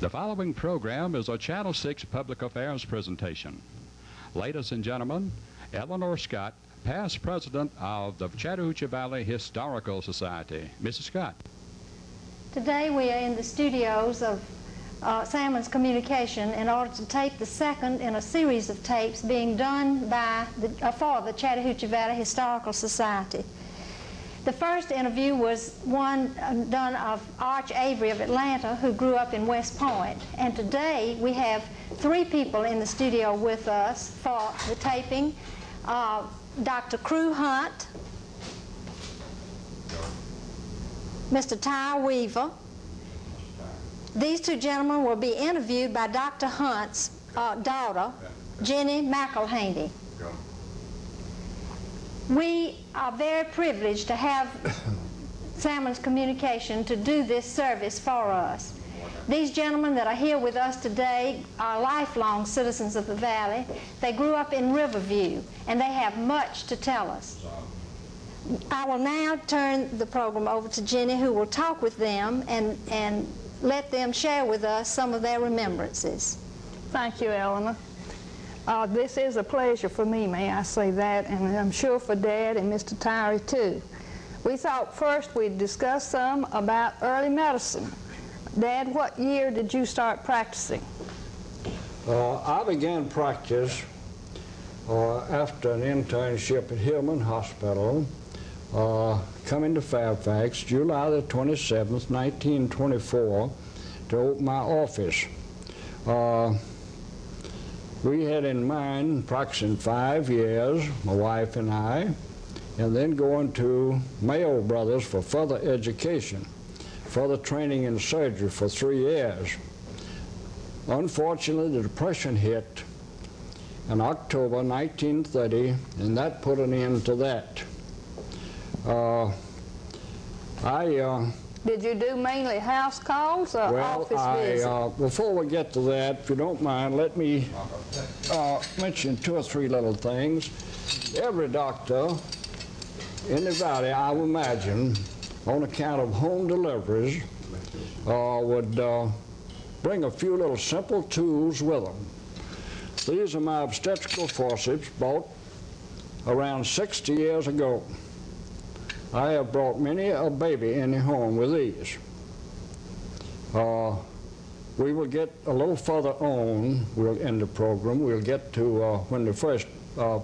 The following program is a Channel 6 Public Affairs presentation. Ladies and gentlemen, Eleanor Scott, past president of the Chattahoochee Valley Historical Society. Mrs. Scott. Today we are in the studios of Sammons Communications in order to tape the second in a series of tapes being done by for the Chattahoochee Valley Historical Society. The first interview was one done of Arch Avery of Atlanta, who grew up in West Point. And today we have three people in the studio with us for the taping. Dr. Crew Hunt, Mr. Tyre Weaver. These two gentlemen will be interviewed by Dr. Hunt's daughter, Jennie McElhaney. We are very privileged to have Sammons Communications to do this service for us. These gentlemen that are here with us today are lifelong citizens of the Valley. They grew up in Riverview, and they have much to tell us. I will now turn the program over to Jennie, who will talk with them and let them share with us some of their remembrances. Thank you, Eleanor. This is a pleasure for me, may I say that, and I'm sure for Dad and Mr. Tyre too. We thought first we'd discuss some about early medicine. Dad, what year did you start practicing? I began practice after an internship at Hillman Hospital, coming to Fairfax, July the 27th, 1924, to open my office. We had in mind practicing 5 years, my wife and I, and then going to Mayo Brothers for further education, further training in surgery for 3 years. Unfortunately, the Depression hit in October 1930, and that put an end to that. Did you do mainly house calls or office visits? Before we get to that, if you don't mind, let me mention 2 or 3 little things. Every doctor in the Valley, I would imagine, on account of home deliveries, would bring a few little simple tools with them. These are my obstetrical forceps, bought around 60 years ago. I have brought many a baby in the home with these. We will get a little further on in the program. We'll get to when the first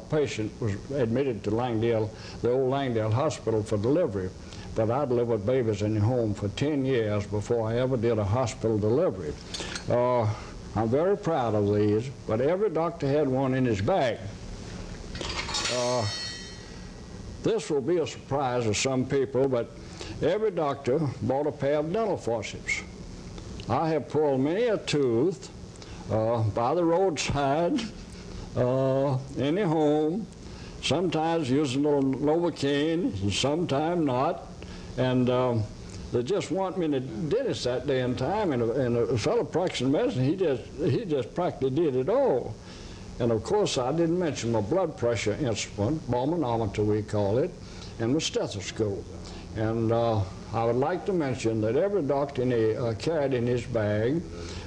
patient was admitted to Langdale, the old Langdale Hospital for delivery. But I delivered babies in the home for 10 years before I ever did a hospital delivery. I'm very proud of these, but every doctor had one in his bag. This will be a surprise to some people, but every doctor bought a pair of dental forceps. I have pulled many a tooth by the roadside, in the home, sometimes using a little Novocaine, and sometimes not. And they just want me to dentist that day and time, and a fellow practicing medicine, he just practically did it all. And of course, I didn't mention my blood pressure instrument, balmanometer we call it, and my stethoscope. And I would like to mention that every doctor carried in his bag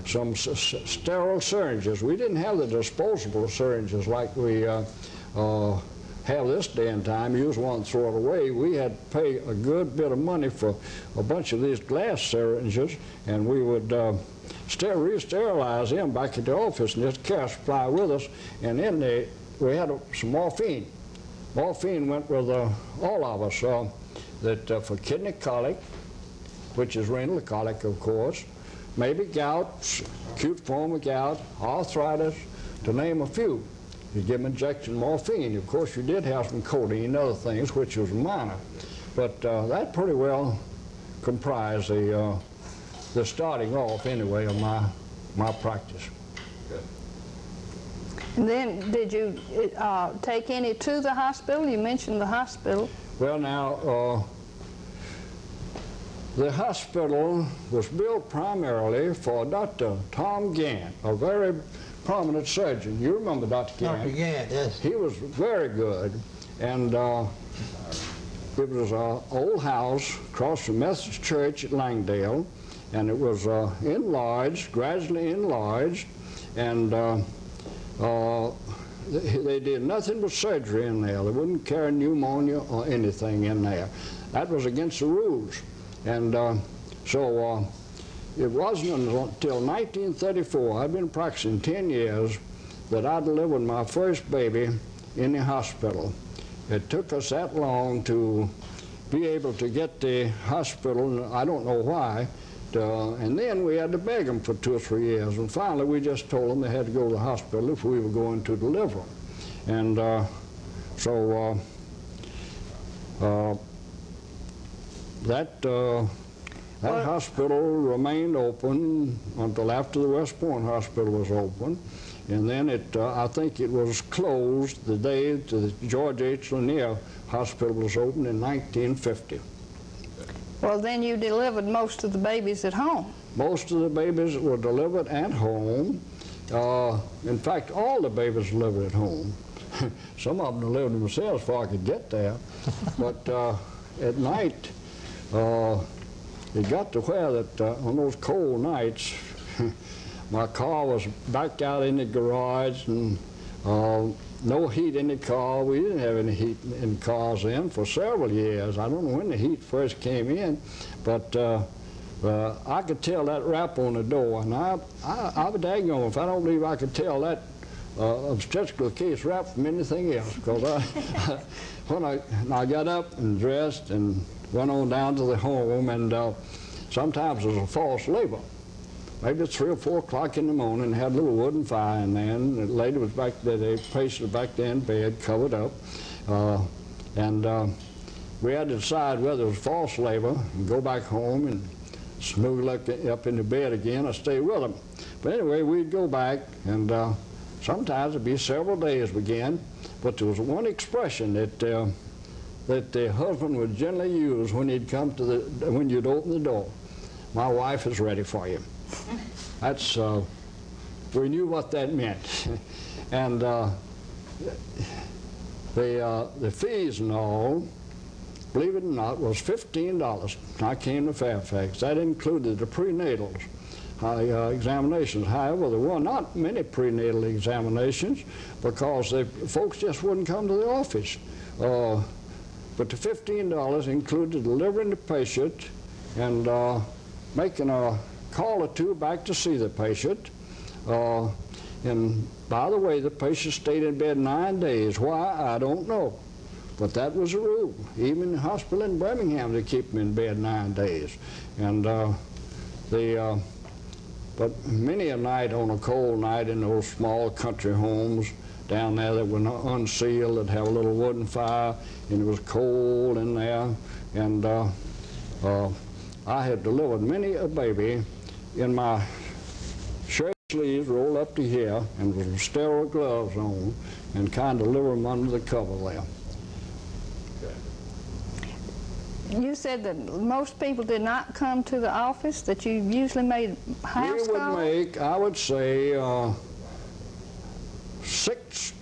some sterile syringes. We didn't have the disposable syringes like we have this day and time. Use one and throw it away. We had to pay a good bit of money for a bunch of these glass syringes, and we would re-sterilize them back at the office and just carry a supply with us. And then we had some morphine. Morphine went with all of us for kidney colic, which is renal colic, of course, maybe gout, acute form of gout, arthritis, to name a few. You give them injection morphine. Of course, you did have some codeine and other things, which was minor. But that pretty well comprised the starting off, anyway, of my practice. And then, did you take any to the hospital? You mentioned the hospital. Well, now, the hospital was built primarily for Dr. Tom Gant, a very prominent surgeon. You remember Dr. Gant? Dr. Gant, yes. He was very good, and it was an old house across from Methodist Church at Langdale, and it was enlarged, gradually enlarged, and they did nothing but surgery in there. They wouldn't carry pneumonia or anything in there. That was against the rules. And so it wasn't until 1934, I'd been practicing 10 years, that I delivered my first baby in the hospital. It took us that long to be able to get the hospital, and I don't know why, and then we had to beg them for 2 or 3 years, and finally we just told them they had to go to the hospital if we were going to deliver them. And that hospital remained open until after the West Point Hospital was open, and then I think it was closed the day the George H. Lanier Hospital was opened in 1950. Well, then you delivered most of the babies at home. Most of the babies were delivered at home. In fact, all the babies delivered at home. Some of them delivered themselves before I could get there. But at night, it got to where that on those cold nights, my car was backed out in the garage, and no heat in the car. We didn't have any heat in cars then for several years. I don't know when the heat first came in, but I could tell that rap on the door, and I was daggone if I don't believe I could tell that obstetrical case rap from anything else, because when I got up and dressed and went on down to the home, and sometimes it was a false labor. Maybe it's 3 or 4 o'clock in the morning, had a little wooden fire in there, and the lady was back there, the patient was back there in bed, covered up, and we had to decide whether it was false labor and go back home and snuggle up in the bed again or stay with them. But anyway, we'd go back, and sometimes it'd be several days again, but there was one expression that the husband would generally use when he'd come to when you'd open the door. My wife is ready for you. That's, we knew what that meant. And the fees and all, believe it or not, was $15 when I came to Fairfax. That included the prenatals examinations. However, there were not many prenatal examinations because folks just wouldn't come to the office. But the $15 included delivering the patient and making a call or two back to see the patient. And by the way, the patient stayed in bed 9 days. Why, I don't know. But that was the rule. Even in the hospital in Birmingham, they keep them in bed 9 days. And but many a night on a cold night in those small country homes down there that were unsealed, that have a little wooden fire, and it was cold in there. And I had delivered many a baby in my shirt sleeves rolled up to here, and with sterile gloves on, and kind of deliver them under the cover there. You said that most people did not come to the office, that you usually made house calls? We would make, I would say, six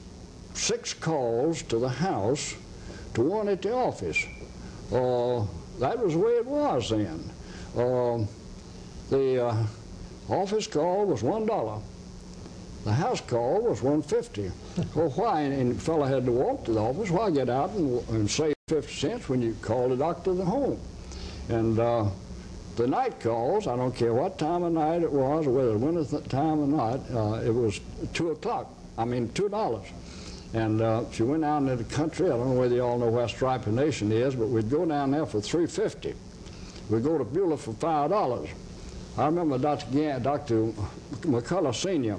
calls to the house to one at the office. That was the way it was then. The office call was $1. The house call was $1.50. Well, why? And the fellow had to walk to the office. Why get out and save 50 cents when you call the doctor at home? And the night calls, I don't care what time of night it was, or whether it was winter time or not, it was $2. And if you went out into the country, I don't know whether you all know where Stripe Nation is, but we'd go down there for $3.50. We'd go to Beulah for $5. I remember Dr. McCullough Sr.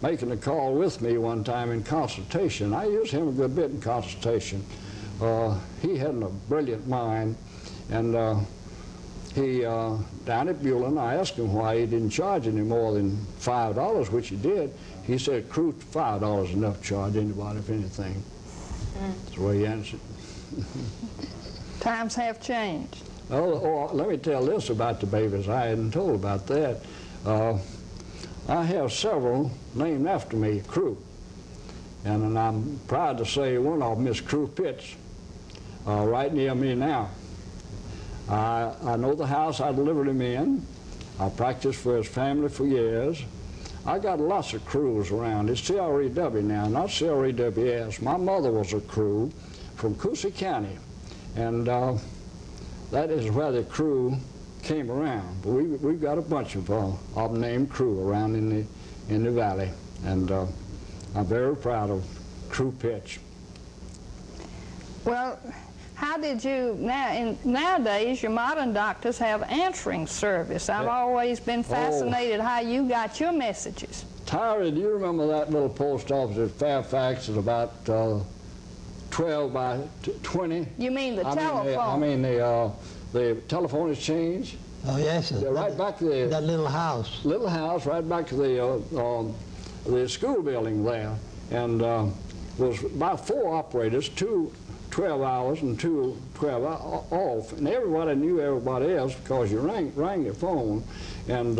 making a call with me one time in consultation. I used him a good bit in consultation. He had a brilliant mind, and he, down at Beulah, and I asked him why he didn't charge any more than $5, which he did. He said, "Crew, $5 enough to charge anybody for anything." That's the way he answered. Times have changed. Oh, let me tell this about the babies. I hadn't told about that. I have several named after me, Crew. And I'm proud to say one of them is Crew Pitts, right near me now. I know the house I delivered him in. I practiced for his family for years. I got lots of crews around. It's CREW now, not CREWS. My mother was a crew from Coosa County, and that is where the crew came around. But we've got a bunch of them named crew around in the valley, and I'm very proud of Crew Pitch. Well, how did you, nowadays your modern doctors have answering service. I've always been fascinated how you got your messages. Tyre, do you remember that little post office at Fairfax at about 12 by 20? You mean the telephone? The telephone exchange. Oh, yes, sir. Right back to that little house. Little house, right back to the school building there. And was about 4 operators, 2 12 hours and 2 12 off. And everybody knew everybody else because you rang the phone. And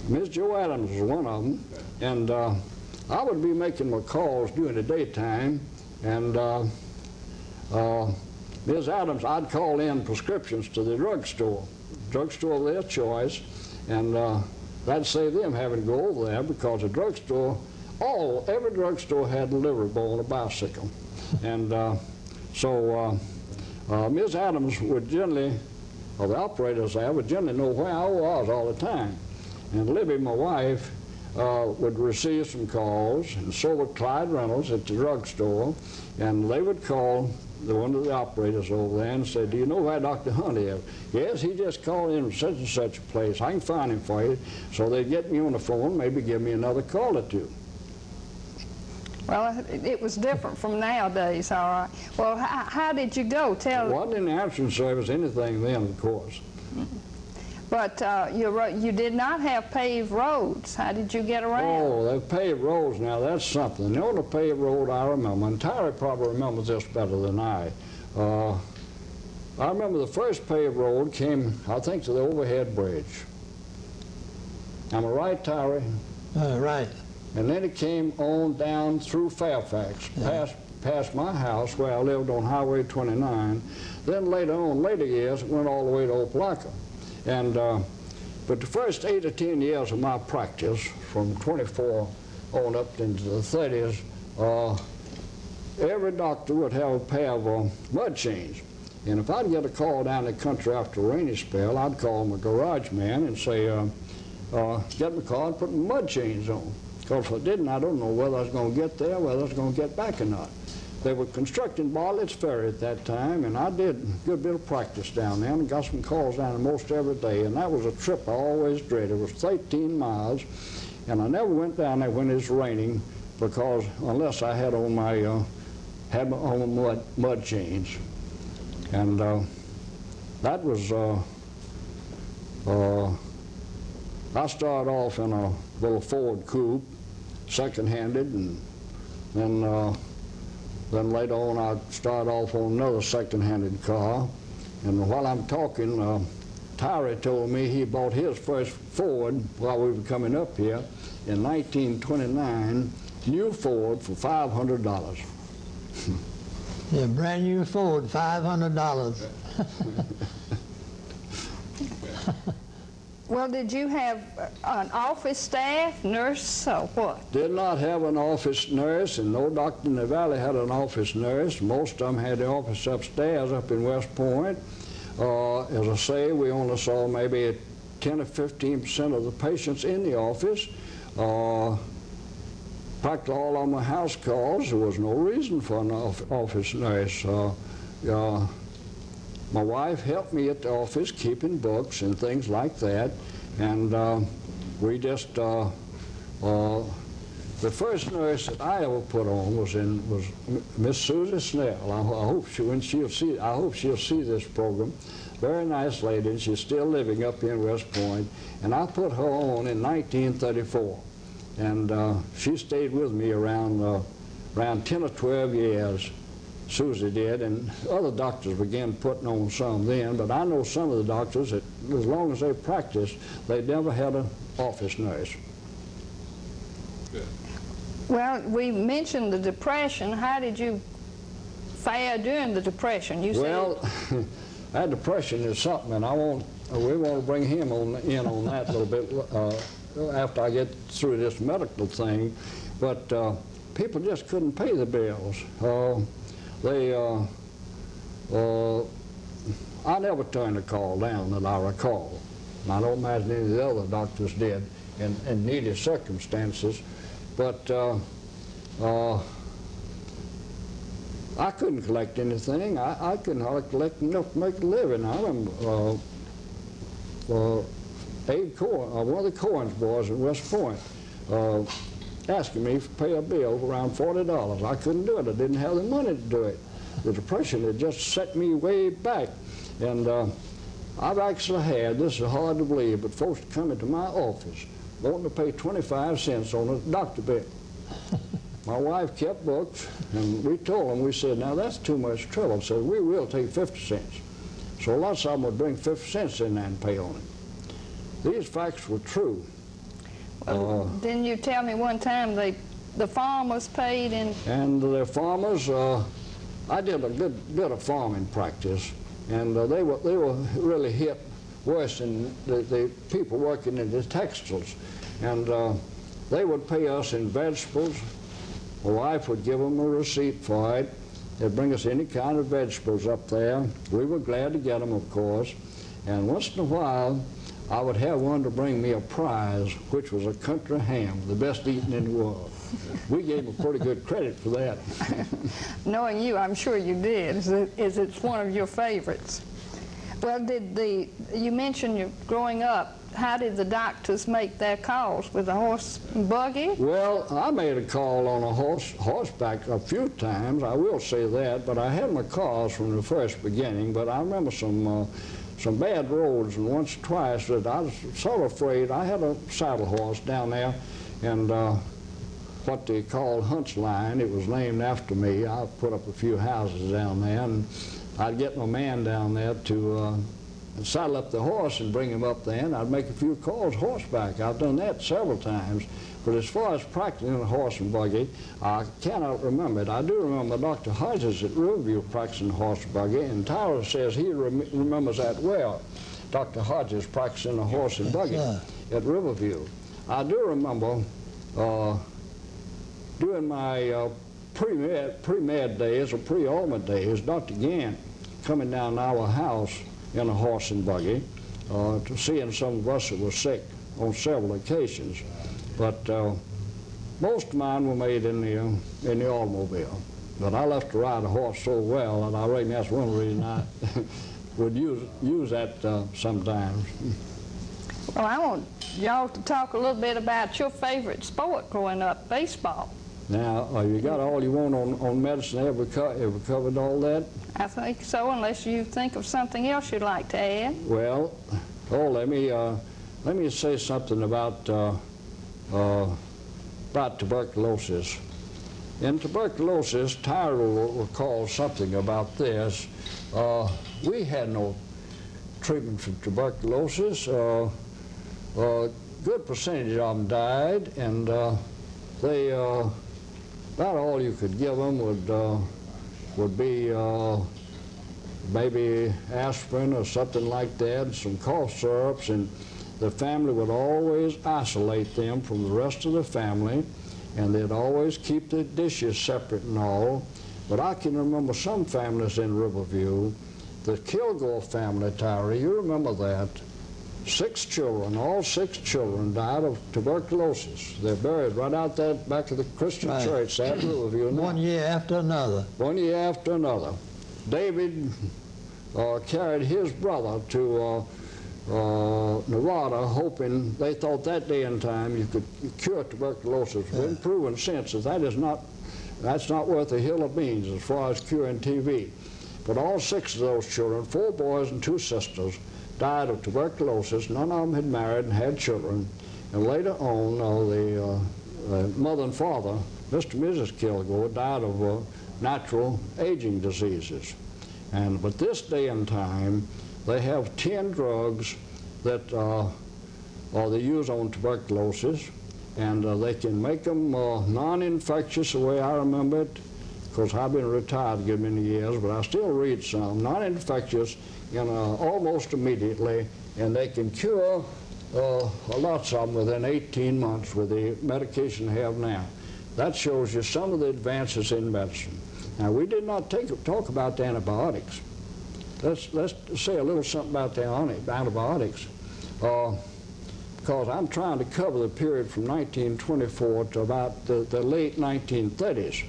Miss Jo Adams was one of them. And I would be making my calls during the daytime. And Ms. Adams, I'd call in prescriptions to the drugstore of their choice, and that'd save them having to go over there because the drugstore, every drugstore had a delivery boy on a bicycle. And so Ms. Adams would generally, or the operators there, would generally know where I was all the time. And Libbie, my wife, would receive some calls, and so would Clyde Reynolds at the drugstore, and they would call one of the operators over there and say, "Do you know where Dr. Hunt is?" "Yes, he just called in from such and such a place. I can find him for you." So they'd get me on the phone, maybe give me another call or two. Well, it was different from nowadays, all right. Well, how did you go? It wasn't in the answering service anything then, of course. But you did not have paved roads. How did you get around? Oh, they've paved roads now. That's something. The only paved road I remember, and Tyre probably remembers this better than I. I remember the first paved road came, I think, to the overhead bridge. Am I right, Tyre? Right. And then it came on down through Fairfax, past my house where I lived on Highway 29. Then later years, it went all the way to Opelika. And but the first 8 or 10 years of my practice, from 24 on up into the 30s, every doctor would have a pair of mud chains. And if I'd get a call down the country after a rainy spell, I'd call my garage man and say, "Get my car and put my mud chains on." Because if I didn't, I don't know whether I was going to get there, whether I was going to get back or not. They were constructing Bartlett's Ferry at that time, and I did a good bit of practice down there and got some calls down there most every day, and that was a trip I always dreaded. It was 13 miles, and I never went down there when it was raining because unless I had on my mud chains. And that was, I started off in a little Ford coupe, second-handed, and then later on, I started off on another second-handed car. And while I'm talking, Tyre told me he bought his first Ford while we were coming up here in 1929, new Ford for $500. Yeah, brand new Ford, $500. Well, did you have an office staff, nurse, or what? Did not have an office nurse, and no doctor in the valley had an office nurse. Most of them had the office upstairs up in West Point. As I say, we only saw maybe 10 or 15% of the patients in the office. Practically all of my house calls, there was no reason for an office nurse. My wife helped me at the office keeping books and things like that, and we just the first nurse that I ever put on was Miss Susie Snell. I hope she'll see this program. Very nice lady, and she's still living up here in West Point. And I put her on in 1934, and she stayed with me around 10 or 12 years. Susie did, and other doctors began putting on some then, but I know some of the doctors that as long as they practiced, they never had an office nurse. Good. Well, we mentioned the Depression. How did you fare during the Depression? You Well, that Depression is something, and I won't we want to bring him in on that a little bit after I get through this medical thing. But people just couldn't pay the bills. I never turned a call down that I recall. And I don't imagine any of the other doctors did in needed circumstances. But I couldn't collect anything. I couldn't hardly collect enough to make a living. I remember Abe Cohen, one of the Cohen's boys in West Point, asking me to pay a bill of around $40. I couldn't do it. I didn't have the money to do it. The Depression had just set me way back. And I've actually had, this is hard to believe, but folks come into my office wanting to pay 25 cents on a doctor bill. My wife kept books, and we told them, we said, now that's too much trouble. So we will take 50 cents. So lots of them would bring 50 cents in there and pay on it. These facts were true. Well, didn't you tell me one time the farmers paid in? And the farmers, I did a good bit of farming practice, and they were really hit worse than the people working in the textiles. And they would pay us in vegetables. My wife would give them a receipt for it. They'd bring us any kind of vegetables up there. We were glad to get them, of course. And once in a while, I would have one to bring me a prize, which was a country ham, the best eaten in the world. We gave them pretty good credit for that. Knowing you, I'm sure you did. Is it one of your favorites? Well, you mentioned you growing up. How did the doctors make their calls? With a horse and buggy? Well, I made a call on a horseback a few times, I will say that, but I had my calls from the first beginning. But I remember some bad roads, and once or twice that I was sort of afraid. I had a saddle horse down there, and what they called Hunt's Line, it was named after me. I put up a few houses down there, and I'd get my man down there to saddle up the horse and bring him up there, and I'd make a few calls horseback. I've done that several times. But as far as practicing a horse and buggy, I cannot remember it. I do remember Dr. Hodges at Riverview practicing horse and buggy, and Tyler says he remembers that well. Dr. Hodges practicing a horse and buggy at Riverview. I do remember during my pre-med days or pre-Alma days, Dr. Gant coming down to our house in a horse and buggy, to seeing some of us that were sick on several occasions. But most of mine were made in the automobile. But I left to ride a horse so well that I reckon that's one reason I would use that sometimes. Well, I want y'all to talk a little bit about your favorite sport growing up, baseball. Now, you got all you want on medicine? Ever covered all that? I think so, unless you think of something else you'd like to add. Well, let me say something about tuberculosis. In tuberculosis, Tyre will recall something about this. We had no treatment for tuberculosis. A good percentage of them died, and they about all you could give them would be maybe aspirin or something like that, and some cough syrups, and the family would always isolate them from the rest of the family, and they'd always keep the dishes separate and all. But I can remember some families in Riverview, the Kilgore family, Tyre, you remember that? 6 children, all 6 children died of tuberculosis. They're buried right out there back of the Christian church at Riverview now. One year after another. One year after another. David carried his brother to Nevada, hoping, they thought that day and time you could cure tuberculosis. It's been proven since that that's not worth a hill of beans as far as curing TB. But all 6 of those children, 4 boys and 2 sisters, died of tuberculosis. None of them had married and had children. And later on, the mother and father, Mr. and Mrs. Kilgore, died of natural aging diseases. But this day and time, they have 10 drugs that they use on tuberculosis, and they can make them non-infectious the way I remember it. Of course, I've been retired a good many years, but I still read some. Non-infectious, almost immediately, and they can cure lots of them within 18 months with the medication they have now. That shows you some of the advances in medicine. Now, we did not talk about the antibiotics. Let's say a little something about the antibiotics, because I'm trying to cover the period from 1924 to about the late 1930s.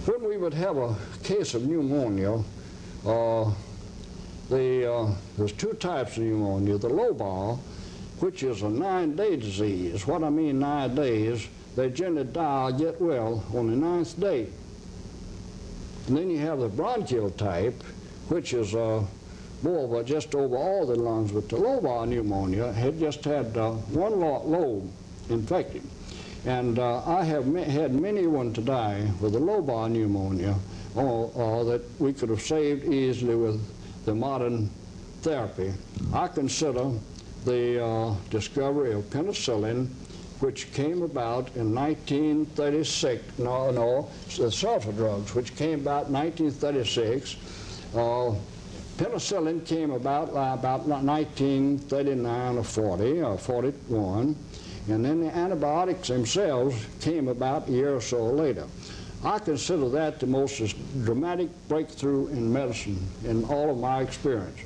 When we would have a case of pneumonia, there's two types of pneumonia. The lobar, which is a 9-day disease. What I mean 9 days, they generally die or get well on the 9th day. And then you have the bronchial type, which is more of just over all the lungs, but the lobar pneumonia had just had one lobe infected. And I have had many one to die with the lobar pneumonia that we could have saved easily with the modern therapy. I consider the discovery of penicillin, which came about in 1936, the sulfur drugs, which came about in 1936. Penicillin came about 1939 or 40 or 41, and then the antibiotics themselves came about a year or so later. I consider that the most dramatic breakthrough in medicine in all of my experience.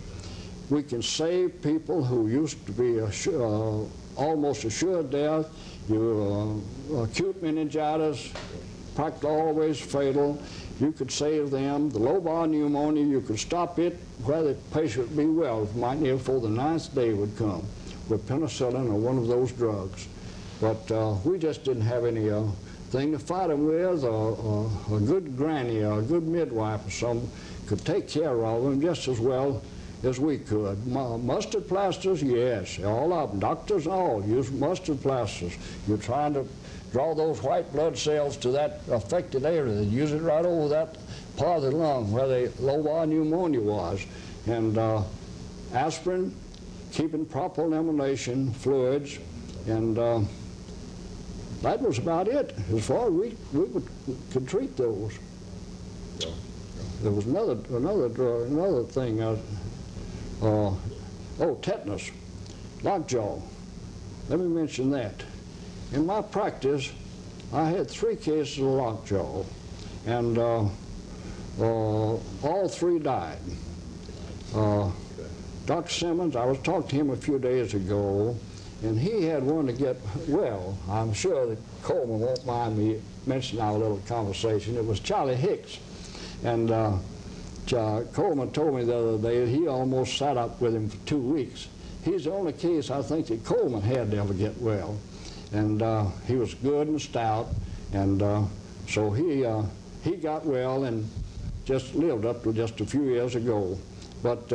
We can save people who used to be almost assured death. Acute meningitis, practically always fatal. You could save them. The lobar pneumonia, you could stop it where the patient would be well, might near before the 9th day would come, with penicillin or one of those drugs. But we just didn't have any thing to fight them with. A good granny or a good midwife or some could take care of them just as well as we could. Mustard plasters, yes, all of them. Doctors all use mustard plasters. You're trying to draw those white blood cells to that affected area. They use it right over that part of the lung where the lobar pneumonia was. And aspirin, keeping proper elimination, fluids, and that was about it as far as we could treat those. There was another thing. Tetanus, lockjaw. Let me mention that. In my practice, I had 3 cases of lockjaw, and all 3 died. Dr. Sammons, I was talking to him a few days ago, and he had one to get well. I'm sure that Coleman won't mind me mentioning our little conversation. It was Charlie Hicks, and Coleman told me the other day that he almost sat up with him for 2 weeks. He's the only case I think that Coleman had to ever get well. And he was good and stout, and so he got well and just lived up to just a few years ago. But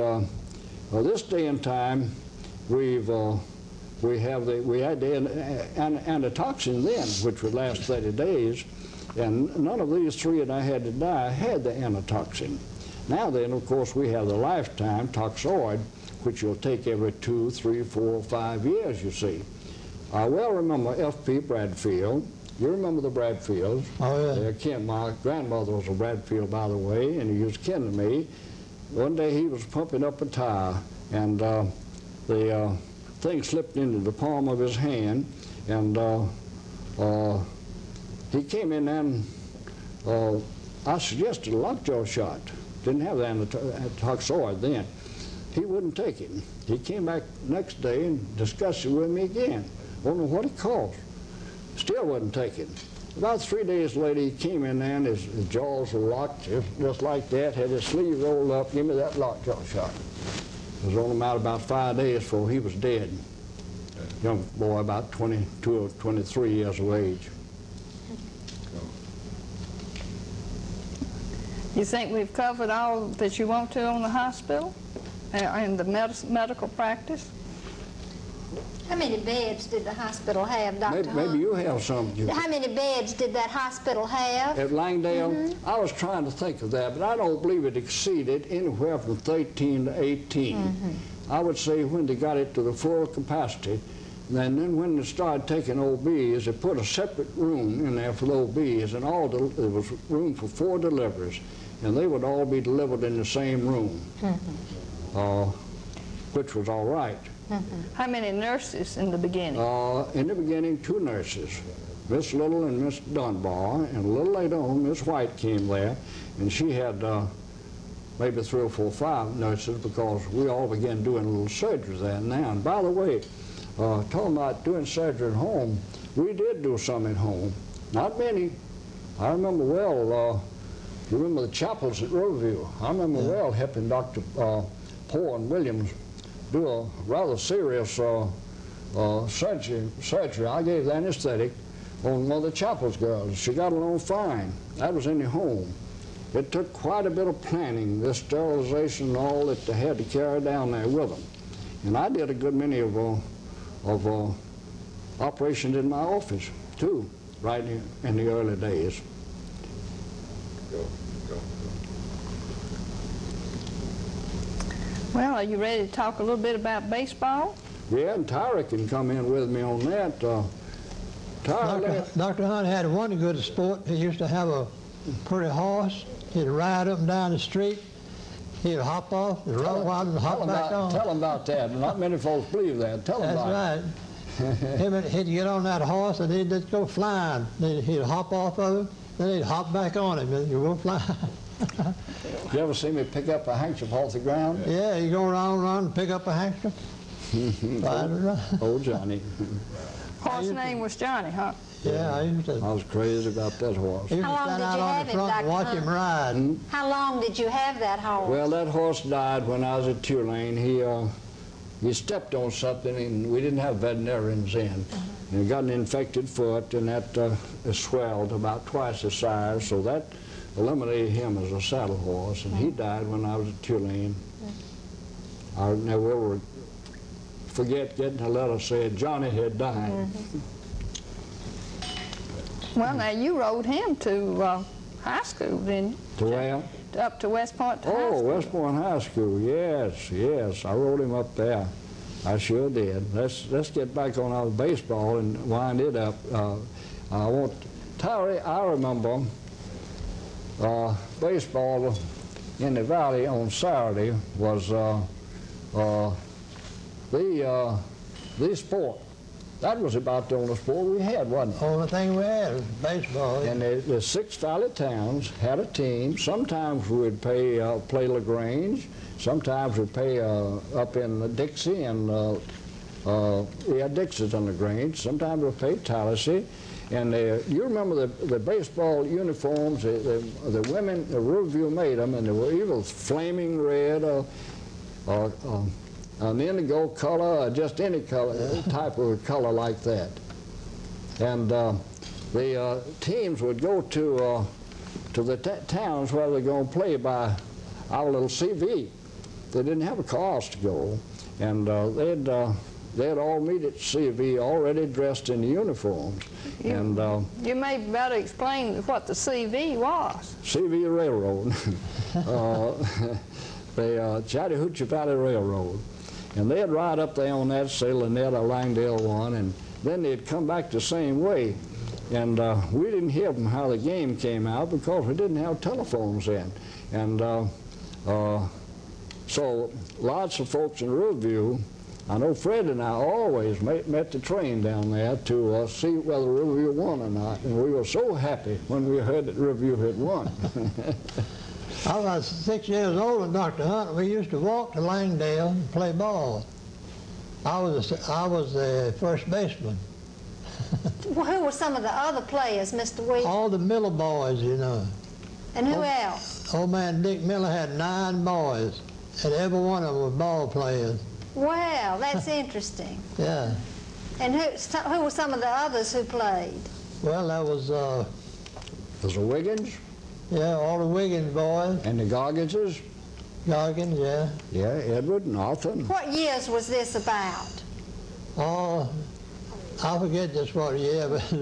this day and time, we had the antitoxin then, which would last 30 days, and none of these 3 that I had to die had the antitoxin. Now then, of course, we have the lifetime toxoid, which you'll take every 2, 3, 4, 5 years, you see. I well remember F.P. Bradfield. You remember the Bradfields? Oh, yeah. My grandmother was a Bradfield, by the way, and he was kin to me. One day he was pumping up a tire, and the thing slipped into the palm of his hand, and he came in and I suggested a lockjaw shot. Didn't have the toxoid then. He wouldn't take it. He came back next day and discussed it with me again. Don't know what it cost. Still wouldn't take it. About 3 days later, he came in there and his jaws were locked, just like that, had his sleeve rolled up, give me that lockjaw shot. It was only about 5 days before he was dead. Young boy, about 22 or 23 years of age. You think we've covered all that you want to on the hospital and the medical practice? How many beds did the hospital have, Dr. Hunt? Maybe you have some. How many beds did that hospital have? At Langdale? I was trying to think of that, but I don't believe it exceeded anywhere from 13 to 18. I would say when they got it to the full capacity, and then when they started taking OBs, they put a separate room in there for the OBs, and there was room for 4 deliveries, and they would all be delivered in the same room. which was all right. How many nurses in the beginning? In the beginning, 2 nurses, Miss Little and Miss Dunbar, and a little later on, Miss White came there, and she had maybe 3 or 4 or 5 nurses, because we all began doing a little surgery there now. And by the way, talking about doing surgery at home, we did do some at home. Not many. I remember well, you remember the chapels at Riverview? I remember well helping Dr. Poe and Williams do a rather serious surgery. I gave the anesthetic on one of the chapel's girls. She got along fine. That was in the home. It took quite a bit of planning, this sterilization and all that they had to carry down there with them. And I did a good many of operations in my office, too, right in the early days. Well, are you ready to talk a little bit about baseball? Yeah, and Tyre can come in with me on that. Dr. Hunt had one good sport. He used to have a pretty horse. He'd ride up and down the street. He'd hop off, and run wild and hop back on. Tell him about that. Not many folks believe that. Tell him about it. That's right. He'd get on that horse and he'd just go flying. He'd hop off of him, then he'd hop back on him and he'd go flying. You ever see me pick up a handkerchief off the ground? Yeah, you go around and pick up a handkerchief. Old Johnny. Horse name was Johnny, huh? Yeah, I was crazy about that horse. I used to How long stand did out you on have the him, front and Dr. watch Hunt? him ride. How long did you have that horse? Well, that horse died when I was at Tulane. He stepped on something, and we didn't have veterinarians in. And he got an infected foot, and that swelled about twice the size, so that eliminated him as a saddle horse, and he died when I was at Tulane. I never will forget getting a letter saying Johnny had died. Well, now you rode him to high school, didn't you? To where? Up to West Point to high school. Oh, West Point High School, yes. I rode him up there. I sure did. Let's get back on our baseball and wind it up. Tyre, I remember baseball in the valley on Saturday was the sport. That was about the only sport we had, wasn't it? The only thing we had was baseball. And the 6 valley towns had a team. Sometimes we would play LaGrange. Sometimes we'd play up in Dixie, and Dixie's on LaGrange. Sometimes we'd play Tallahassee. And you remember the baseball uniforms, the women, the Riverview made them, and they were either flaming red or an indigo color, or just any color, type of color like that. And the teams would go to the towns where they're going to play by our little CV. They didn't have cars to go, and they'd all meet at CV already dressed in the uniforms. You may better explain what the CV was. CV Railroad, the Chattahoochee Valley Railroad. And they'd ride up there on that, say Lynette or Langdale one, and then they'd come back the same way. And we didn't hear from how the game came out because we didn't have telephones then. And so lots of folks in Riverview, I know Fred and I always met the train down there to see whether Riverview won or not. And we were so happy when we heard that Riverview had won. I was 6 years old with Dr. Hunt. We used to walk to Langdale and play ball. I was the first baseman. Well, who were some of the other players, Mr. Weaver? All the Miller boys, you know. And who else? Old man Dick Miller had 9 boys, and every one of them was ball players. Well, that's interesting. Yeah. And who were some of the others who played? Well, that was, There's the Wiggins. yeah, all the Wiggins boys. And the Gogginses. Goggins, yeah. Yeah, Edward and Arthur. What years was this about? Oh, I forget just what year, but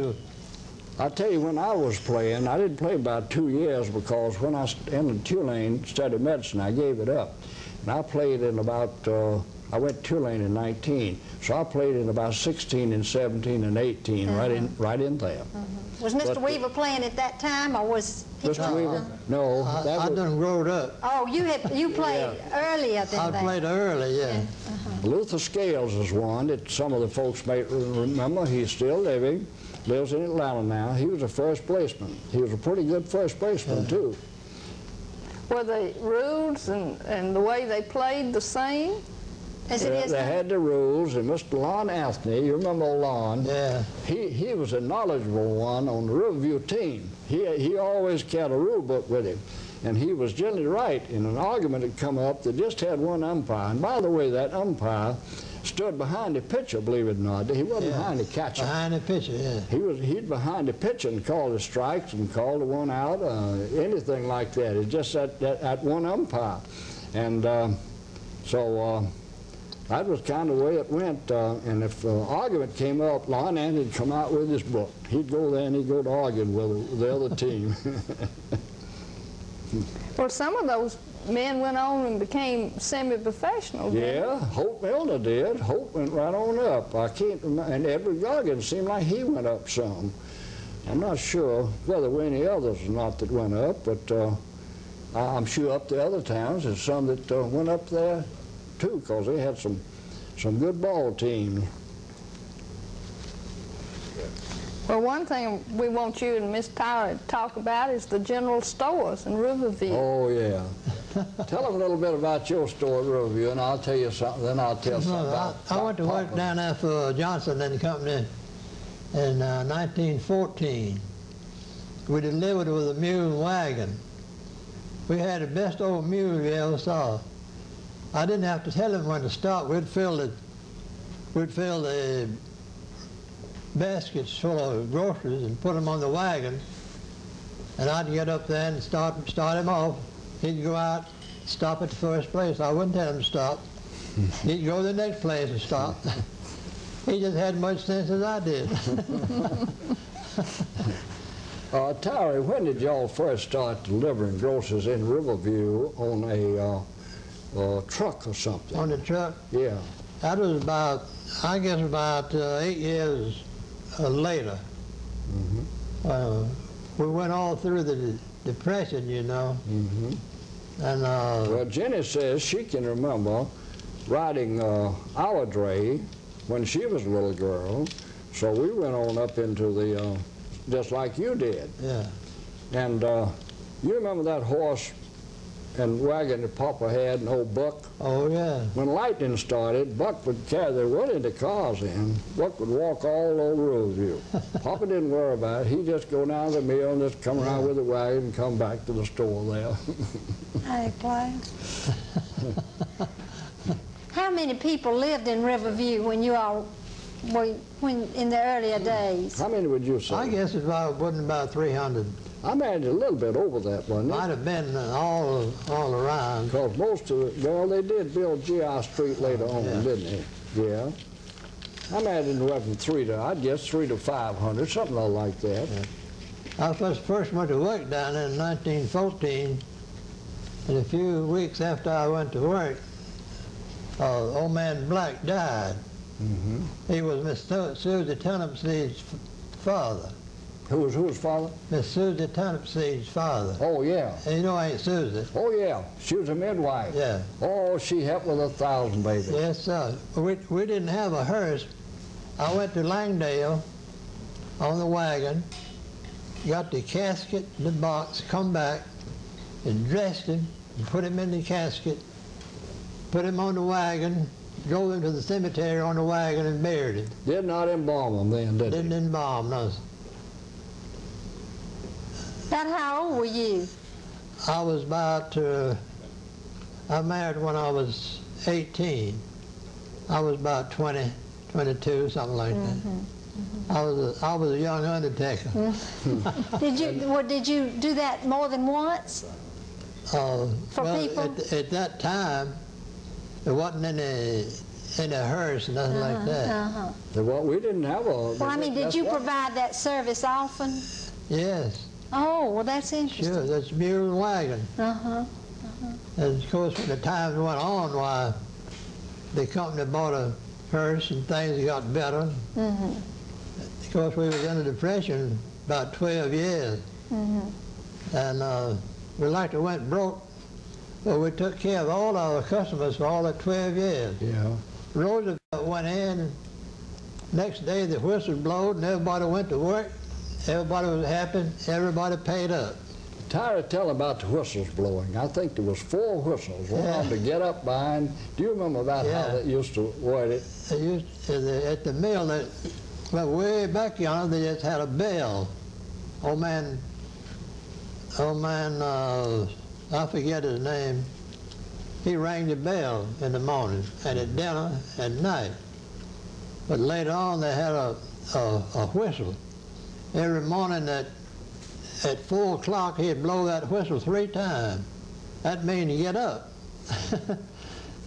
I tell you, when I was playing, I didn't play about 2 years because when I entered Tulane, studied medicine, I gave it up. And I played in about I went to Tulane in 19. So I played in about 16 and 17 and 18, right in there. Was Mr. Weaver playing at that time, or was he? Mr. Weaver? No, that I was done growed up. Oh, you played earlier than that. I played early, yeah. Luther Scales is one that some of the folks may remember. He's still living, lives in Atlanta now. He was a first baseman. He was a pretty good first baseman, too. Were the rules and the way they played the same? As it is They now? had the rules, and Mr. Lon Anthony, you remember Lon? Yeah. He was a knowledgeable one on the Riverview team. He always carried a rule book with him, and he was generally right. In an argument had come up, they just had one umpire. And by the way, that umpire stood behind the pitcher, believe it or not. He wasn't behind the catcher. Behind the pitcher, yeah. He'd behind the pitcher and called the strikes and called the one out, anything like that. It's just that one umpire. And so that was kind of the way it went. And if an argument came up, Lon Anthony would come out with his book. He'd go there and he'd go to arguing with the other team. Well, some of those men went on and became semi-professional. Yeah, Hope Milner did. Hope went right on up. I can't remember. And Edward Goggins seemed like he went up some. I'm not sure whether there were any others or not that went up, but I'm sure up the other towns there's some that went up there too, because they had some good ball teams. Well, one thing we want you and Miss Tyre to talk about is the general stores in Riverview. Oh, yeah. Tell them a little bit about your store at Riverview, and I'll tell you something, then I'll tell something about I went to work down there for Johnson and Company in 1914. We delivered with a mule wagon. We had the best old mule you ever saw. I didn't have to tell them when to stop. We'd fill the baskets full of groceries and put them on the wagon, and I'd get up there and start him off. He'd go out, stop at the first place. I wouldn't tell him to stop. He'd go to the next place and stop. He just had as much sense as I did. Tyre, when did y'all first start delivering groceries in Riverview on a truck or something? On the truck? Yeah. That was about, I guess about 8 years later. We went all through the Depression, you know. And well, Jennie says she can remember riding our dray when she was a little girl. So we went on up into the, just like you did. yeah. And you remember that horse and wagon that Papa had, an old Buck? Oh, yeah. When lightning started, Buck would carry, there weren't any cars in, Buck would walk all over Riverview. Papa didn't worry about it. He'd just go down to the mill and just come around with the wagon and come back to the store there. Hey, Clyde. How many people lived in Riverview when you all when in the earlier days? How many would you say? I guess it wasn't about 300. I managed a little bit over that, wasn't it? Might have been all around. Because most of it, well, they did build G.I. Street later on, didn't they? Yeah. I imagine it went from 3 to, I'd guess 300 to 500, something like that. I first went to work down there in 1914, and a few weeks after I went to work, old man Black died. He was Miss Susie Turnipseed's father. Whose father? Miss Susie Turnipseed's father. Oh, yeah. And you know Aunt Susie. Oh, yeah. She was a midwife. Yeah. Oh, she helped with 1,000 babies. Yes, sir. We didn't have a hearse. I went to Langdale on the wagon, got the casket, the box, come back, and dressed him, and put him in the casket, put him on the wagon, drove him to the cemetery on the wagon and buried him. Did not embalm him then, did Didn't embalm, no. About how old were you? I was about, I married when I was 18. I was about 20, 22, something like that. I was a young undertaker. Did you do that more than once? For people? At that time, there wasn't any hearse, nothing like that. Well, we didn't have a... Well, I mean, did you provide that service often? Yes. Oh, well, that's interesting. Sure, that's mule and wagon. And of course, when the times went on, why, the company bought a hearse and things got better. Of course, we was in a depression about 12 years. And we like to went broke, but we took care of all our customers for all the 12 years. Yeah. Roosevelt went in, next day the whistle blowed and everybody went to work. Everybody was happy, everybody paid up. Tyre, tell about the whistles blowing. I think there was 4 whistles, one on to get up behind. Do you remember about how that used to work it? At the mill, well, way back yonder, they just had a bell. Old man, I forget his name. He rang the bell in the morning and at dinner at night. But later on, they had a whistle. Every morning at 4 o'clock, he'd blow that whistle 3 times. That means you get up.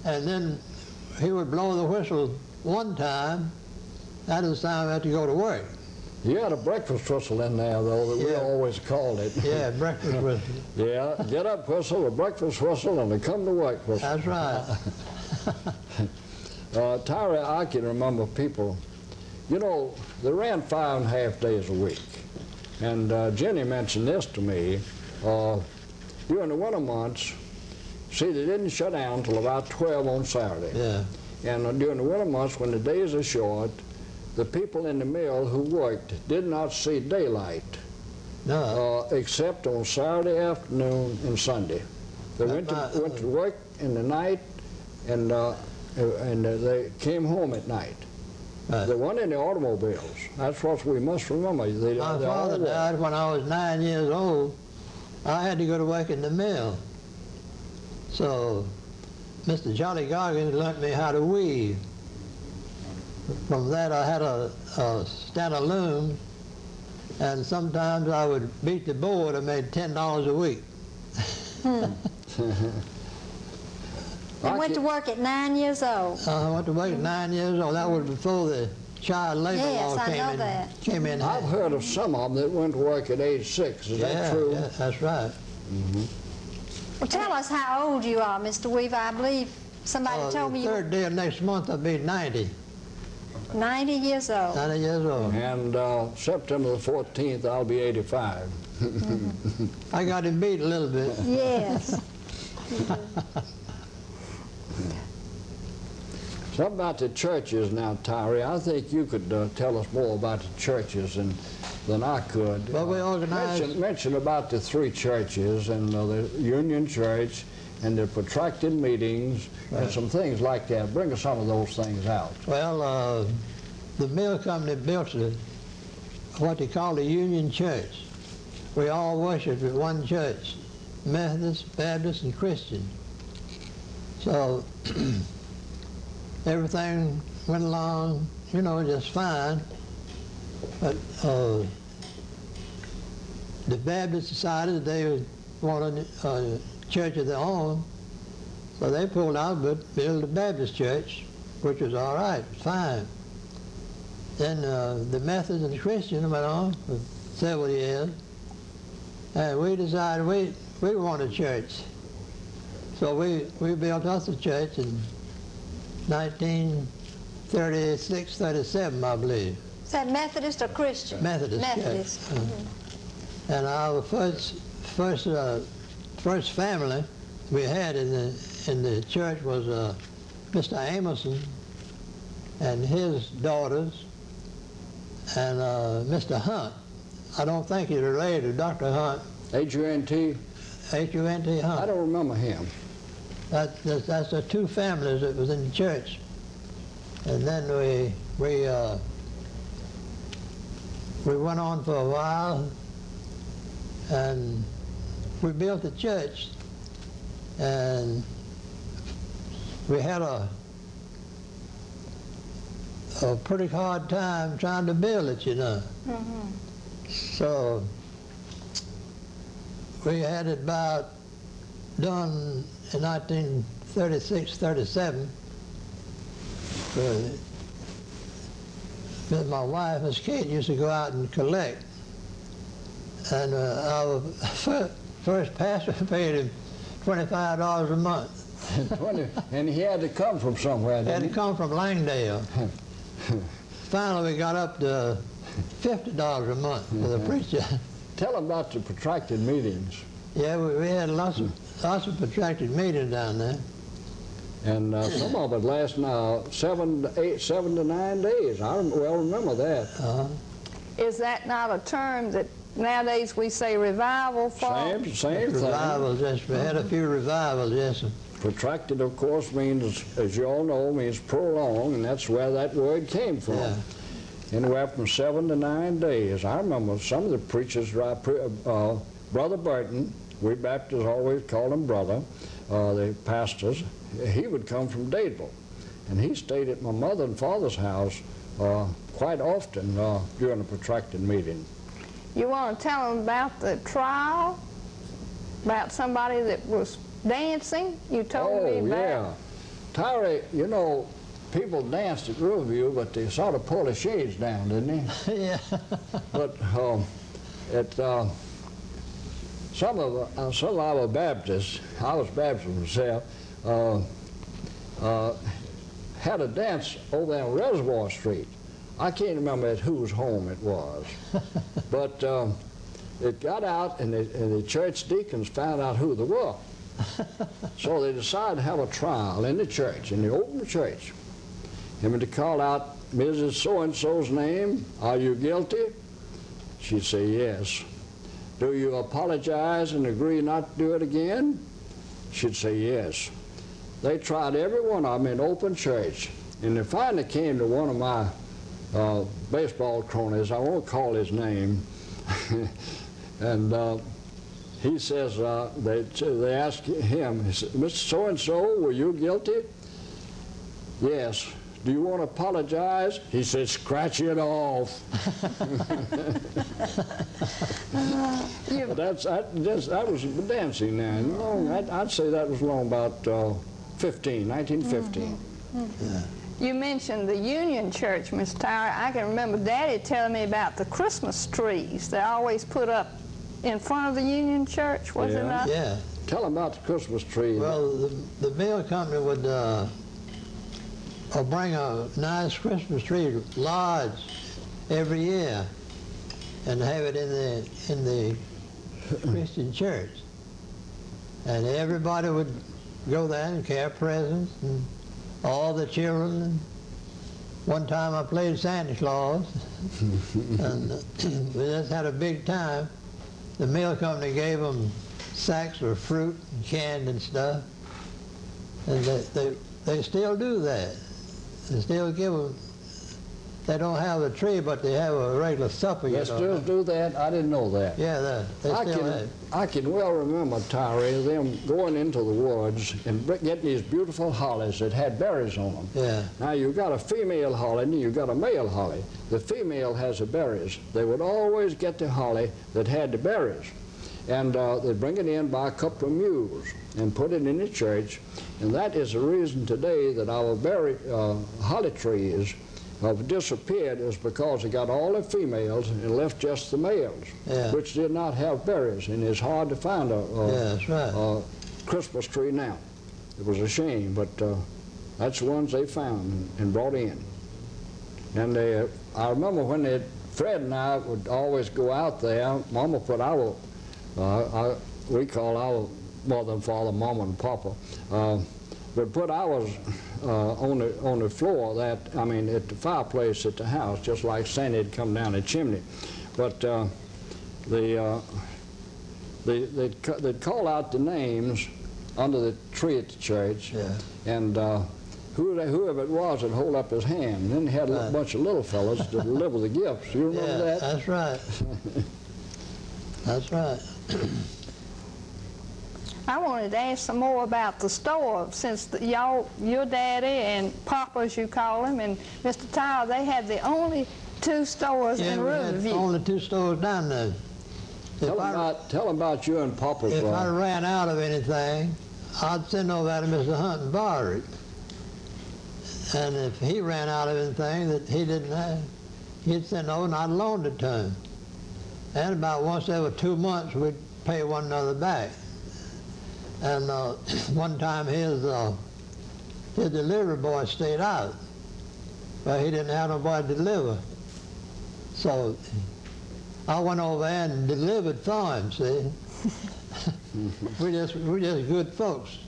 And then he would blow the whistle 1 time. That is the time I had to go to work. You had a breakfast whistle in there, though, that we always called it. Yeah, breakfast whistle. Yeah, get up whistle, a breakfast whistle, and a come to work whistle. That's right. Tyre, I can remember people, you know, they ran 5.5 days a week. And Jennie mentioned this to me. During the winter months, see, they didn't shut down until about 12 on Saturday. Yeah. And during the winter months, when the days are short, the people in the mill who worked did not see daylight, except on Saturday afternoon and Sunday. They went to work in the night, and they came home at night. They weren't in the automobiles. That's what we must remember. My father died when I was 9 years old. I had to go to work in the mill. So Mr. Jolly Goggins learned me how to weave. From that, I had a stand of loom, and sometimes I would beat the board. I made $10 a week. You went to work at 9 years old. I went to work at 9 years old. That was before the child labor law came in. I've heard of some of them that went to work at age 6. Is that true? Yeah, that's right. Well, tell us how old you are, Mr. Weaver. I believe somebody told me the third day of next month I'll be 90. 90 years old. 90 years old. And September the 14th, I'll be 85. I got him beat a little bit. Yes. Something about the churches now, Tyre. I think you could tell us more about the churches than I could. Well, we organized... Mention about the 3 churches and the Union Church and the protracted meetings and some things like that. Bring us some of those things out. Well, the mill company built what they call the Union Church. We all worshiped at one church, Methodist, Baptist, and Christian. So everything went along, you know, just fine. But the Baptist decided they wanted a church of their own, so they pulled out but built a Baptist church, which was all right, fine. Then the Methodist and the Christian went on for several years, and we decided we want a church. So we built us a church in 1936, 37, I believe. Is that Methodist or Christian? Methodist. Methodist. Church. And our first family we had in the church was Mr. Amerson and his daughters and Mr. Hunt. I don't think he's related to Dr. Hunt. H-U-N-T? H-U-N-T Hunt. I don't remember him. That's the 2 families that was in the church. And then we went on for a while, and we built the church, and we had a pretty hard time trying to build it, you know. So we had it about done in 1936, 37. My wife, Miss Kate, used to go out and collect. And our first pastor paid him $25 a month. And he had to come from somewhere, Had didn't to he? come from Langdale. Finally, we got up to $50 a month for the preacher. Tell him about the protracted meetings. Yeah, we had lots of protracted meetings down there. And some of it last now 7 to 9 days. I well remember that. Is that not a term that nowadays we say revival for? Same thing. Revivals, yes. We had a few revivals, yes. Protracted, of course, means, as you all know, means prolonged, and that's where that word came from. Yeah. Anywhere from 7 to 9 days. I remember some of the preachers, Brother Burton, we Baptists always called him brother, the pastors, he would come from Dadeville, and he stayed at my mother and father's house quite often during a protracted meeting. You want to tell them about the trial? About somebody that was dancing? You told me about. Oh, yeah. Tyre, you know, people danced at Riverview, but they sort of pulled the shades down, didn't they? Yeah. But some of our Baptists, I was Baptist myself, had a dance over there on Reservoir Street. I can't remember at whose home it was, but it got out, and the church deacons found out who they were. So they decided to have a trial in the church, in the open church. And when they called out Mrs. So-and-so's name, "Are you guilty?" She'd say yes. "Do you apologize and agree not to do it again?" She'd say yes. They tried every one of them in open church, and they finally came to one of my baseball cronies. I won't call his name. And he says, they asked him, "Mr. So-and-so, were you guilty?" "Yes." "Do you want to apologize?" He said, "Scratch it off." That was dancing then. I'd say that was long about 1915. Yeah. You mentioned the Union Church, Miss Tyre. I can remember Daddy telling me about the Christmas trees they always put up in front of the Union Church, was it not? Yeah. Tell them about the Christmas tree. Well, the mail company would bring a nice Christmas tree lodge every year and have it in the Christian church. And everybody would go there and carry presents, and all the children. And one time I played Santa Claus, and we just had a big time. The mail company gave them sacks of fruit and candy and stuff, and they still do that. They still give them. They don't have a tree, but they have a regular supper. They still do that? I didn't know that. Yeah, they still have. I can well remember, Tyre, them going into the woods and getting these beautiful hollies that had berries on them. Yeah. Now, you've got a female holly and you've got a male holly. The female has the berries. They would always get the holly that had the berries. And they'd bring it in by a couple of mules and put it in the church. And that is the reason today that our holly trees have disappeared, is because they got all the females and left just the males, which did not have berries. And it's hard to find a Christmas tree now. It was a shame, but that's the ones they found and brought in. And I remember when Fred and I would always go out there. Mama put our, we call our mother and father Mama and Papa, would put ours on the floor, at the fireplace at the house, just like Sandy'd come down the chimney. But they'd call out the names under the tree at the church, and whoever it was would hold up his hand. And then they had a bunch of little fellas to deliver the gifts. You remember that? That's right. That's right. I wanted to ask some more about the store, since your daddy and Papa, as you call him, and Mr. Tyre, they had the only two stores in Riverview. Only two stores down there. Tell them about you and Papa's. If I ran out of anything, I'd send over to Mr. Hunt and borrow it. And if he ran out of anything that he didn't have, he'd send over and I'd loan it to him. And about once every 2 months, we'd pay one another back. And one time his delivery boy stayed out. But he didn't have nobody to deliver. So I went over there and delivered for him, see. We're just good folks.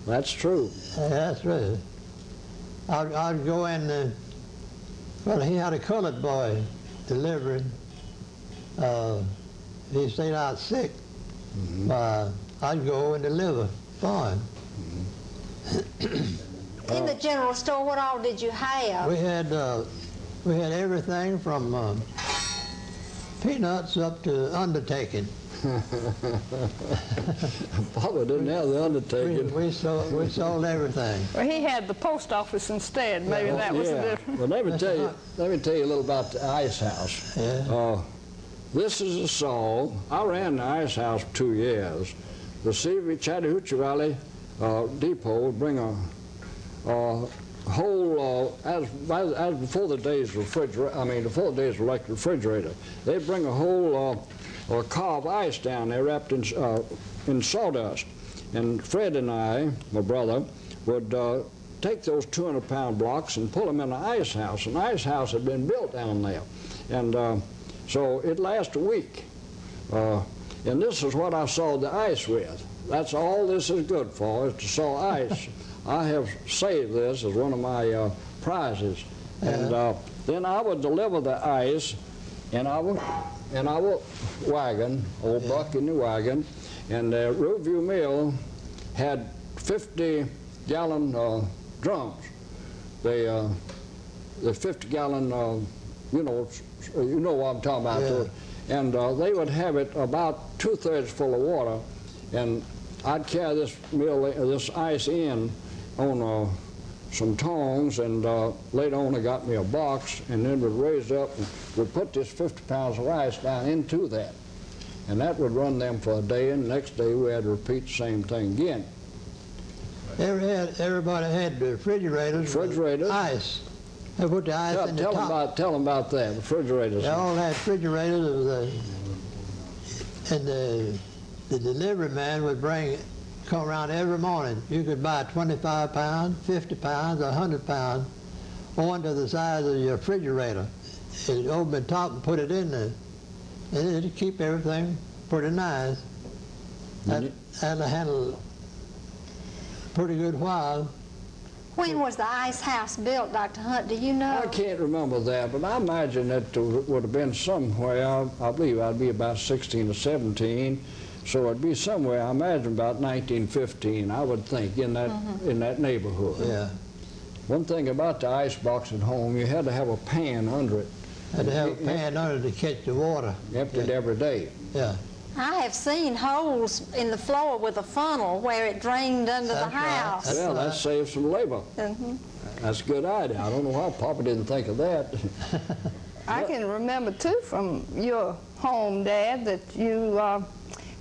That's true. Yeah, that's right. I'd go in, well, he had a colored boy delivering. He stayed out sick. I'd go and deliver for him. In the general store, what all did you have? We had everything from peanuts up to undertaking. Papa didn't have the undertaking. We sold everything. Well, he had the post office instead. Maybe that was the difference. Well, let me tell you a little about the ice house. Yeah. This is a saw. I ran the ice house for 2 years. The Chattahoochee Valley Depot would bring a whole, as before the days of before the days of electric refrigerator, they'd bring a whole car of ice down there wrapped in sawdust. And Fred and I, my brother, would take those 200-pound blocks and pull them in the ice house. An ice house had been built down there. And so it lasted a week. And this is what I sawed the ice with. That's all this is good for, is to saw ice. I have saved this as one of my prizes. And then I would deliver the ice in our wagon, old Buck in the wagon, and the Riverview Mill had 50-gallon drums. The 50-gallon, you know what I'm talking about. Yeah. And they would have it about 2/3 full of water, and I'd carry this ice in on some tongs, and later on they got me a box, and then would raise up and would put this 50 pounds of ice down into that. And that would run them for a day, and the next day we had to repeat the same thing again. Everybody had refrigerators. With ice. They put the ice in the top. Tell them about that, refrigerators. They all had refrigerators, and the delivery man would come around every morning. You could buy 25 pounds, 50 pounds, 100 pounds, on to the size of your refrigerator. It'd open the top and put it in there. And it'd keep everything pretty nice. That'd handle a pretty good while. When was the ice house built, Dr. Hunt? Do you know? I can't remember that, but I imagine that would have been somewhere, I believe I'd be about 16 or 17, so it'd be somewhere, I imagine about 1915, I would think, in that neighborhood. Yeah. One thing about the ice box at home, you had to have a pan under it. Had to have a pan under it to catch the water. Emptied every day. Yeah. I have seen holes in the floor with a funnel where it drained under the house. Right. Well, that saves some labor. That's a good idea. I don't know why Papa didn't think of that. I can remember, too, from your home, Dad, that you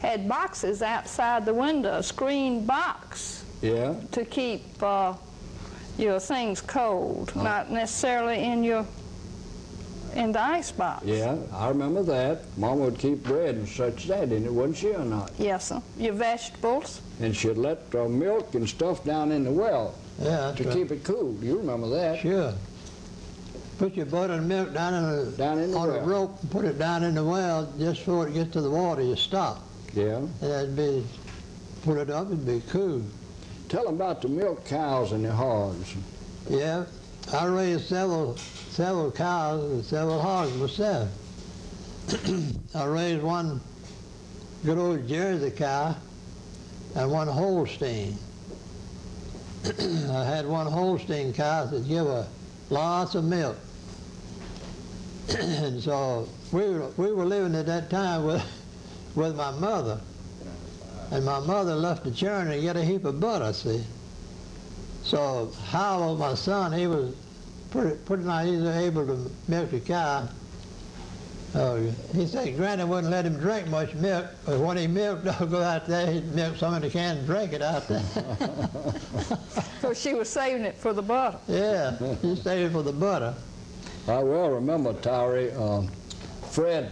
had boxes outside the window, a screened box. Yeah. To keep your things cold, not necessarily in the icebox. Yeah, I remember that. Mama would keep bread and such that in it, wouldn't she, or not? Yes, sir. Your vegetables. And she'd let milk and stuff down in the well to keep it cool. You remember that? Sure. Put your butter and milk down in the on a rope and put it down in the well just before it gets to the water. You stop. Yeah. And that'd be, put it up, it'd be cool. Tell them about the milk cows and the hogs. Yeah, I raised several cows and several hogs myself. I raised one good old Jersey cow and one Holstein. I had one Holstein cow that gave lots of milk. And so we were living at that time with my mother. And my mother left the churn to get a heap of butter, see. So Howell, my son, he was pretty nice. He was able to milk the cow. He said Granny wouldn't let him drink much milk, but when he milked, he'd go out there, he'd milk some in the can and drink it out there. So she was saving it for the butter. Yeah, she saved it for the butter. I well remember, Tyre, Fred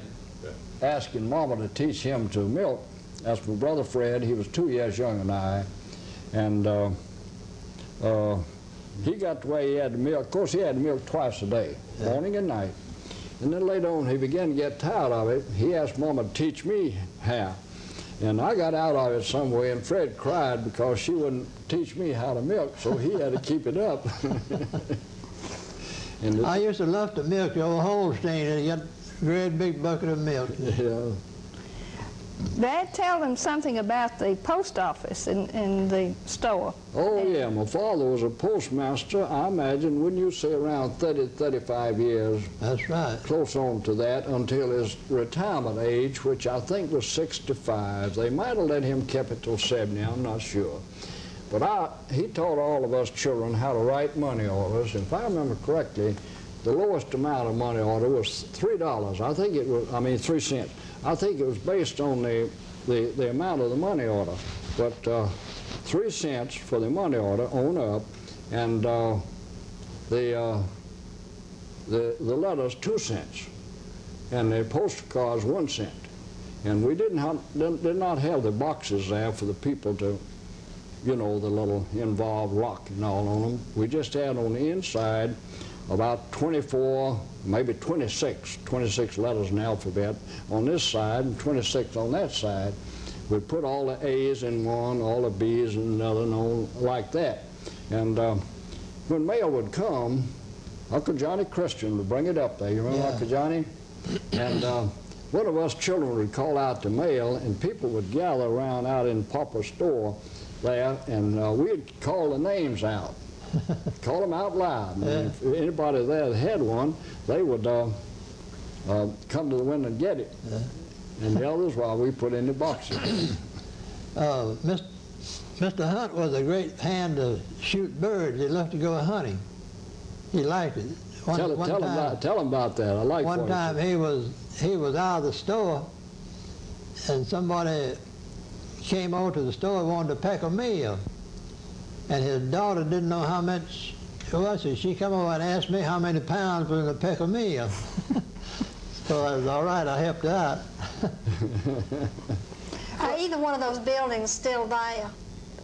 asking Mama to teach him to milk. That's my brother Fred. He was 2 years younger than I. And he got the way he had to milk. Of course, he had to milk twice a day, morning and night. And then later on, he began to get tired of it. He asked Mama to teach me how. And I got out of it some way, and Fred cried because she wouldn't teach me how to milk, so he had to keep it up. And I used to love to milk the old Holstein, and he got a great big bucket of milk. Yeah. Dad, tell them something about the post office in the store. Oh, yeah. My father was a postmaster, I imagine, wouldn't you say around 30, 35 years? That's right. Close on to that until his retirement age, which I think was 65. They might have let him keep it till 70, I'm not sure. But he taught all of us children how to write money orders. If I remember correctly, the lowest amount of money order was $3. I think it was, I mean, 3 cents. I think it was based on the amount of the money order. But 3 cents for the money order on up, and the letters 2 cents, and the postal cards 1 cent. And we did not have the boxes there for the people to, you know, the little involved lock and all on them. We just had on the inside about 24, maybe 26 letters in the alphabet on this side and 26 on that side. We'd put all the A's in one, all the B's in another, and all like that. And when mail would come, Uncle Johnny Christian would bring it up there. You remember Uncle Johnny? And one of us children would call out the mail, and people would gather around out in Papa's store there, and we'd call the names out. Call them out loud. And if anybody there had one, they would come to the window and get it. And the others, while we put in the boxes. Mr. Hunt was a great hand to shoot birds. He loved to go hunting. He liked it. Tell him about that. I like one time he was out of the store, and somebody came over to the store and wanted to peck a meal. And his daughter didn't know how much it was, so she come over and asked me how many pounds was in a peck of meal. So I was all right, I helped out. Are either one of those buildings still there,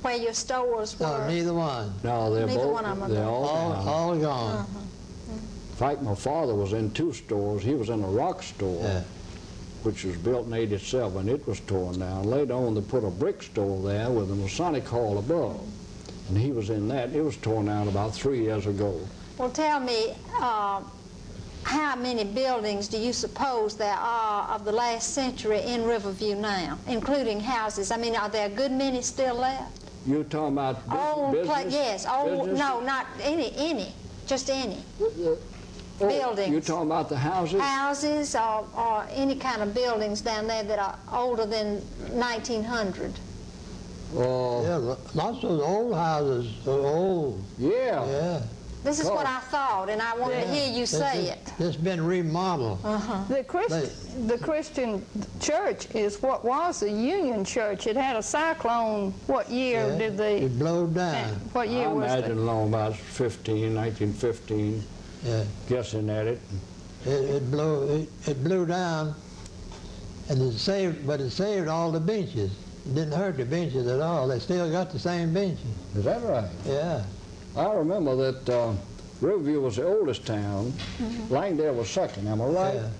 where your stores were? No, neither one. No, they're Neither both, one of them they're are All gone. In fact, my father was in 2 stores. He was in a rock store, which was built in '87. It was torn down. Later on, they put a brick store there with a Masonic Hall above. And he was in that. It was torn down about 3 years ago. Well, tell me, how many buildings do you suppose there are of the last century in Riverview now, including houses? I mean, are there a good many still left? You're talking about business? Yes, old, no, not any, just any. Buildings. You're talking about the houses? Houses or any kind of buildings down there that are older than 1900. Yeah, lots of old houses are old. Yeah. This is what I thought, and I wanted to hear you say it. It's been remodeled. The Christian church is what was the Union Church. It had a cyclone. What year did they? It blew down. What year was it? I imagine along about 1915. Yeah. Guessing at it. It blew down, and it saved all the benches. It didn't hurt the benches at all. They still got the same benches. Is that right? Yeah. I remember that Riverview was the oldest town. Langdale was second, am I right? Yeah.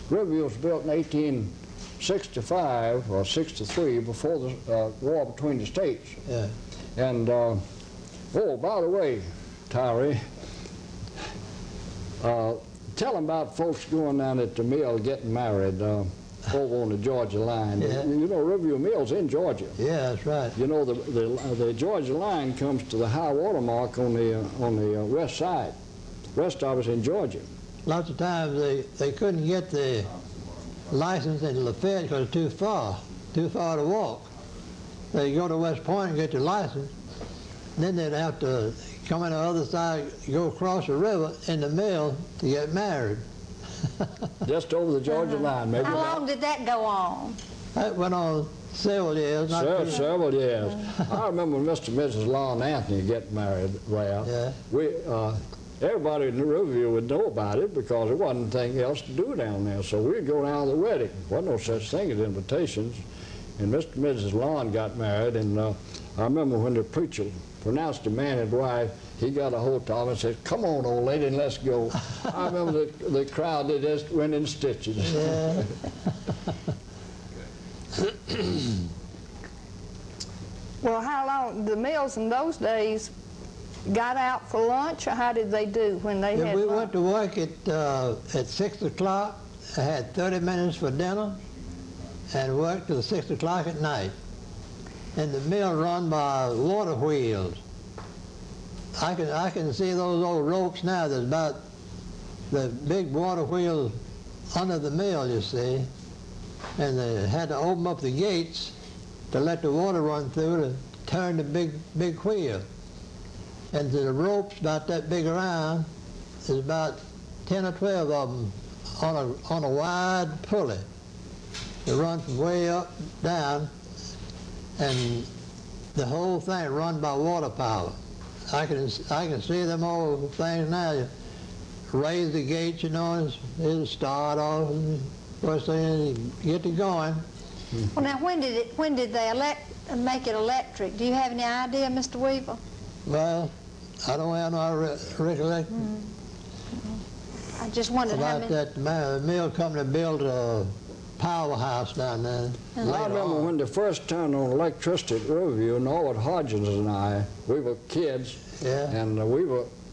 Riverview was built in 1865 or 63, before the war between the states. Yeah. And, oh, by the way, Tyre, tell them about folks going down at the mill getting married over on the Georgia line. Yeah. You know, Riverview Mill's in Georgia. Yeah, that's right. You know, the Georgia line comes to the high water mark on the west side. The rest of it's in Georgia. Lots of times they couldn't get the license in Lafayette because it's too far to walk. They go to West Point and get the license. Then they'd have to come on the other side, go across the river in the mill to get married. Just over the Georgia line, maybe. How long did that go on? That went on several years. Several years. I remember when Mr. and Mrs. Lon Anthony get married. Well, Yeah. Everybody in the Riverview would know about it because there wasn't anything else to do down there. So we'd go down to the wedding. There wasn't no such thing as invitations. and Mr. and Mrs. Lawn got married, and I remember when the preacher pronounced the man his wife, he got a hold of him and said, "Come on, old lady, and let's go." I remember the crowd, they just went in stitches. Yeah. Well, how long, the meals in those days got out for lunch, or how did they do when they had We lunch? went to work at 6 o'clock. I had 30 minutes for dinner and worked till 6 o'clock at night. And the mill run by water wheels. I can see those old ropes now. There's about the big water wheels under the mill, you see. And they had to open up the gates to let the water run through to turn the big wheel. And the ropes about that big around, there's about 10 or 12 of them on a wide pulley. They run from way up down, and the whole thing run by water power. I can see them old things now. You raise the gate, you know, and it'll start off, and first thing you get it going. Well, now, when did they make it electric? Do you have any idea, Mr. Weaver? Well, I don't have no recollection I just wondered how about many. that. The mill company built a powerhouse down there. I later remember on. when they first turned on electricity at Riverview, Norwood Hodgins and I, we were kids, Yeah. and we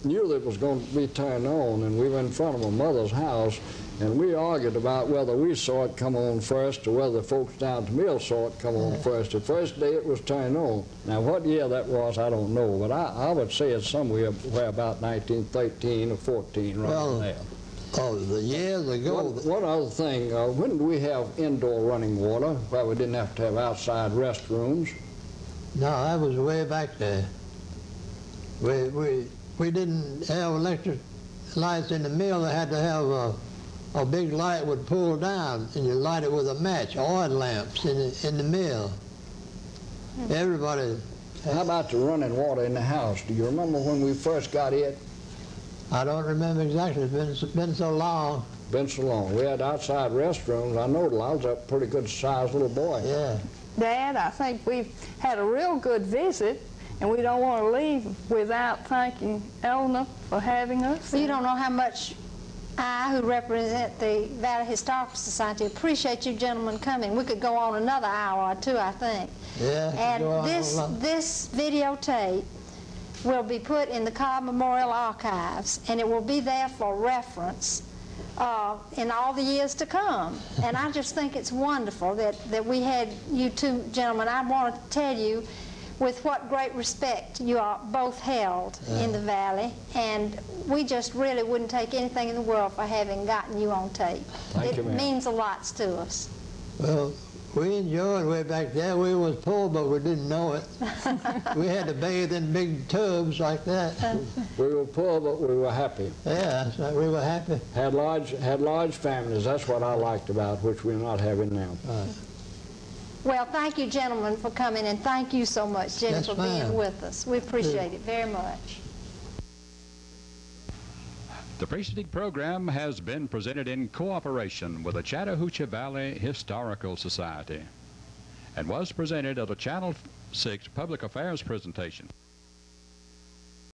knew that it was going to be turned on, and we were in front of my mother's house, and we argued about whether we saw it come on first or whether the folks down at the mill saw it come on first. The first day it was turned on. Now, what year that was, I don't know, but I would say it's somewhere about 1913 or 14, right Well, there. Oh, the years ago. One other thing, when did we have indoor running water, where we didn't have to have outside restrooms? No, that was way back there. We didn't have electric lights in the mill. They had to have a big light would pull down, and you light it with a match, oil lamps in the mill. Everybody. How about the running water in the house? Do you remember when we first got it? I don't remember exactly. It's been so long. Been so long. We had outside restrooms. I know I was a pretty good sized little boy. Yeah. Dad, I think we've had a real good visit, and we don't want to leave without thanking Eleanor for having us. Well, you don't know how much I, who represent the Valley Historical Society, appreciate you gentlemen coming. We could go on another hour or two, I think. Yeah. And this videotape will be put in the Cobb Memorial Archives, and it will be there for reference in all the years to come. And I just think it's wonderful that we had you two gentlemen. I want to tell you with what great respect you are both held in the Valley, and we just really wouldn't take anything in the world for having gotten you on tape. Thank you, ma'am. It means a lot to us. Well, we enjoyed way back there. We was poor, but we didn't know it. We had to bathe in big tubs like that. We were poor, but we were happy. Yeah, so we were happy. Had large families. That's what I liked about, which we're not having now. Well, thank you, gentlemen, for coming, and thank you so much, Jennie, Yes, for being ma'am. with us. We appreciate it very much. The preceding program has been presented in cooperation with the Chattahoochee Valley Historical Society and was presented at a Channel 6 Public Affairs presentation.